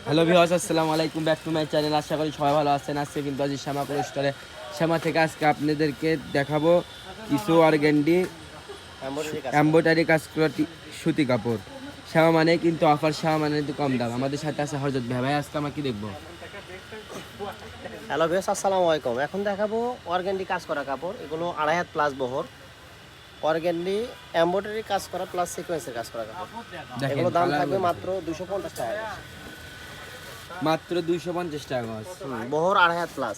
Hello viewers, আসসালামু আলাইকুম, back to my channel. আশা করি সবাই ভালো আছেন। আজকে কিন্তু আজ শ্যামা স্টোরে শ্যামা থেকে আজকে আপনাদেরকে দেখাবো কিছু অর্গ্যান্ডি এমব্রয়ডারি কাজ করা সুতি কাপড়। শ্যামা মানে কিন্তু অফার, শ্যামা মানে কিন্তু কম দাম। আমাদের সাথে আছে হরজত ভাই। ভাই আজকে আমরা কি দেখবো? হ্যালো ভিউয়ার্স, আসসালামু আলাইকুম। এখন দেখাবো অর্গানডি কাজ করা কাপড়। এগুলো 2.5 হাত প্লাস বহর অর্গানডি এমব্রয়ডারি কাজ করা প্লাস সিকোয়েন্সের কাজ করা কাপড়। এগুলো দাম থাকবে মাত্র 250 টাকা, মাত্র 250 টাকা গজ। বহর 2.5 হাত প্লাস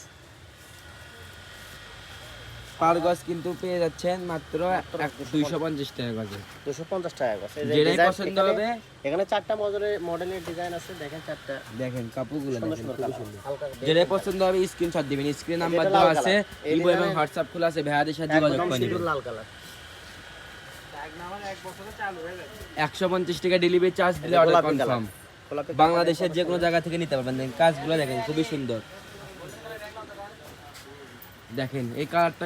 পার গজ কিন্তু পেয়ে যাচ্ছেন মাত্র 250 টাকা গজে। 250 টাকা গজ। যেটাই পছন্দ হবে। এখানে 4টা মডেলের ডিজাইন আছে, দেখেন 4টা। দেখেন কাপড়গুলো দেখেন, খুব সুন্দর। হালকা যেটাই পছন্দ হবে স্ক্রিনশট দিবেন। স্ক্রিন নাম্বার দেওয়া আছে, ইমো এবং হোয়াটসঅ্যাপ খোলা আছে, ভাইয়াদের সাথে যোগাযোগ করে নেবেন। লাল কালার 150 টাকা ডেলিভারি চার্জ দিলে অর্ডার কনফার্ম। বাংলাদেশের যে কোনো জায়গা থেকে নিতে পারবেন। দেখেন কাজগুলো দেখেন, খুবই সুন্দর। দেখেন এই কালারটা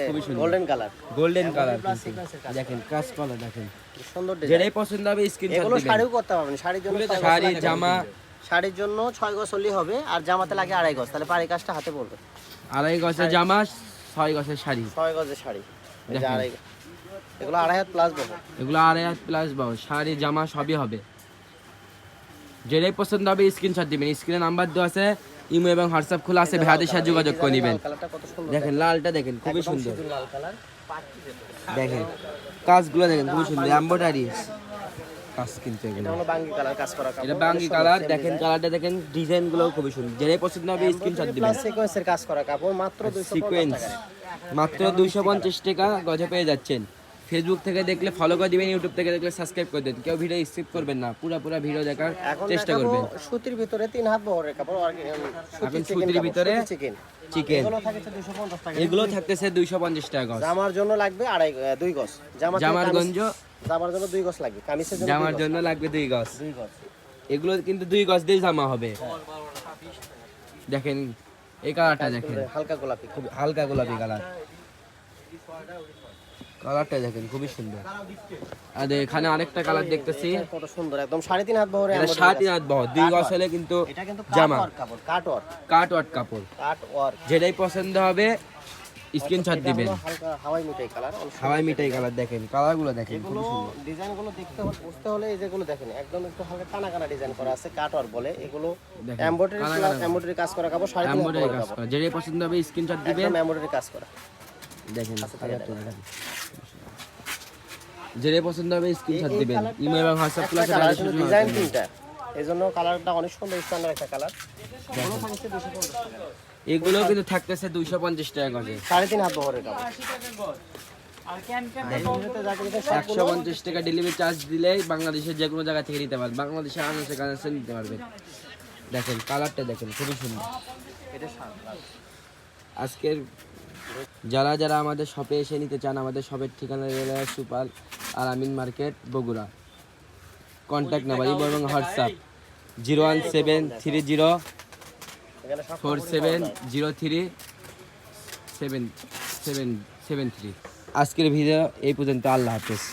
খুবই সুন্দর, গোল্ডেন কালার। Golden colour. দেখেন কাজ করা, দেখেন সুন্দর ডিজাইন। যেটাই পছন্দ হবে স্ক্রিনশট এগুলো দিবেন। শাড়িও করতে পারবেন। শাড়ির জন্য শাড়ি জামা, শাড়ির জন্য 6 গজ হলেই হবে, আর জামাতে লাগে 2.5 গজ। তাহলে পাড়ি কাজটা হাতে পড়বে। 2.5 গজের জামা, 6 গজের শাড়ি। 6 গজের শাড়ি, এই যে 2.5 এগুলো 2.5 হাত প্লাস বহর। এগুলো 2.5 হাত প্লাস বাও, শাড়ি জামা সবই হবে। যেটাই পছন্দ হবে স্ক্রিনশট দিবেন। স্ক্রিনে নাম্বার দেওয়া আছে, ইমো এবং হোয়াটসঅ্যাপ খোলা আছে, ভাইয়াদের সাথে যোগাযোগ করে নেবেন। কালারটা কত সুন্দর। দেখেন লালটা দেখেন, খুবই সুন্দর। লাল কালার। দেখেন কাজগুলো দেখেন, খুবই সুন্দর এমব্রয়ডারি কাজ কিন্তু এটা এগুলো। হলো বাঙ্গি কালার কাজ করা কাপড়। এটা বাঙ্গি কালার। দেখেন কালারটা দেখেন, ডিজাইনগুলো খুবই সুন্দর। যেটাই পছন্দ হবে স্ক্রিনশট দিবেন। প্লাস সিকোয়েন্সের কাজ করা কাপড় মাত্র 250 সিকোয়েন্স টাকা। মাত্র 250 টাকা গজে পেয়ে যাচ্ছেন। ফেসবুক থেকে দেখলে ফলো করে দিবেন, ইউটিউব থেকে দেখলে সাবস্ক্রাইব করে দেবেন। কেউ ভিডিও স্কিপ করবেন না, পুরো ভিডিও দেখার এখন চেষ্টা দেখাবো করবেন। সুতির ভিতরে 3 হাত বহরের কাপড়। এখন সুতির ভিতরে চিকেন চিকেন, এগুলো থাকছে 250 টাকা। এগুলো থাকতেছে 250 টাকা গজ। জামার জন্য লাগবে 2 গজ। জামার গঞ্জ, জামার জন্য 2 গজ লাগবে। কামিজের জন্য জামার জন্য লাগবে 2 গজ। 2 গজ। এগুলো কিন্তু 2 গজ দিয়ে জামা হবে। দেখেন এই কালারটা দেখেন, হালকা গোলাপি। খুব হালকা গোলাপি কালার। কালারটা দেখেন খুবই সুন্দর। আর এখানে আরেকটা কালার দেখতেছি, কত সুন্দর, একদম 3.5 হাত বহরে। এটা 7 হাত বহর, 2 গজ হলে কিন্তু এটা কিন্তু জামা কাপড়, কাটওয়ার্ক। কাটওয়ার্ক কাপড়। কাটওয়ার্ক যেটাই পছন্দ হবে স্ক্রিনশট দিবেন। হালকা হাওয়াই মিঠাই কালার। হাওয়াই মিঠাই কালার। দেখেন কালারগুলো দেখেন, এগুলো খুবই সুন্দর। ডিজাইনগুলো দেখতে হলে বুঝতে হলে এই যেগুলো দেখেন, একদম একটু হালকা কানা কানা ডিজাইন করা আছে, কাটওয়ার্ক বলে এগুলো। দেখেন, এমব্রয়ডারি কানা প্লাস কানা। এমব্রয়ডারি কাজ করা কাপড়, 3.5 হাত এমব্রয়ডারি বহরের কাজ কাপড়। করা। যেটাই পছন্দ হবে স্ক্রিনশট দিবেন। একদম এমব্রয়ডারি কাজ করা। দেখেন কালারটা দেখেন, যেটাই পছন্দ হবে স্ক্রিনশট দিবেন। ইমো এবং হোয়াটসঅ্যাপ খোলা আছে, ভাইয়াদের সাথে যোগাযোগ ডিজাইন করে নেবেন। 3টা, এইজন্য কালারটা অনেক সুন্দর, স্ট্যান্ডার্ড একটা কালার। এগুলো থাকছে 250 টাকা। এগুলো কিন্তু থাকতেছে 250 টাকা গজে। 3.5 হাত বহরের কাপড়। এগুলোতে যা কিছু সবগুলো 150 টাকা ডেলিভারি চার্জ দিলেই বাংলাদেশের যে কোনো জায়গা থেকে নিতে পারবেন। বাংলাদেশের আনাচে কানাচে নিতে পারবেন। দেখেন কালারটা দেখেন, খুবই সুন্দর। এটা সাদা। আজকের যারা আমাদের শপে এসে নিতে চান, আমাদের শপের ঠিকানা রেলওয়ে সুপার আর আমিন মার্কেট, বগুড়া। কন্ট্যাক্ট নাম্বার এবং হোয়াটসঅ্যাপ 01730 এখানে সব 47037773। আজকের ভিডিও এই পর্যন্ত। আল্লাহ হাফেজ।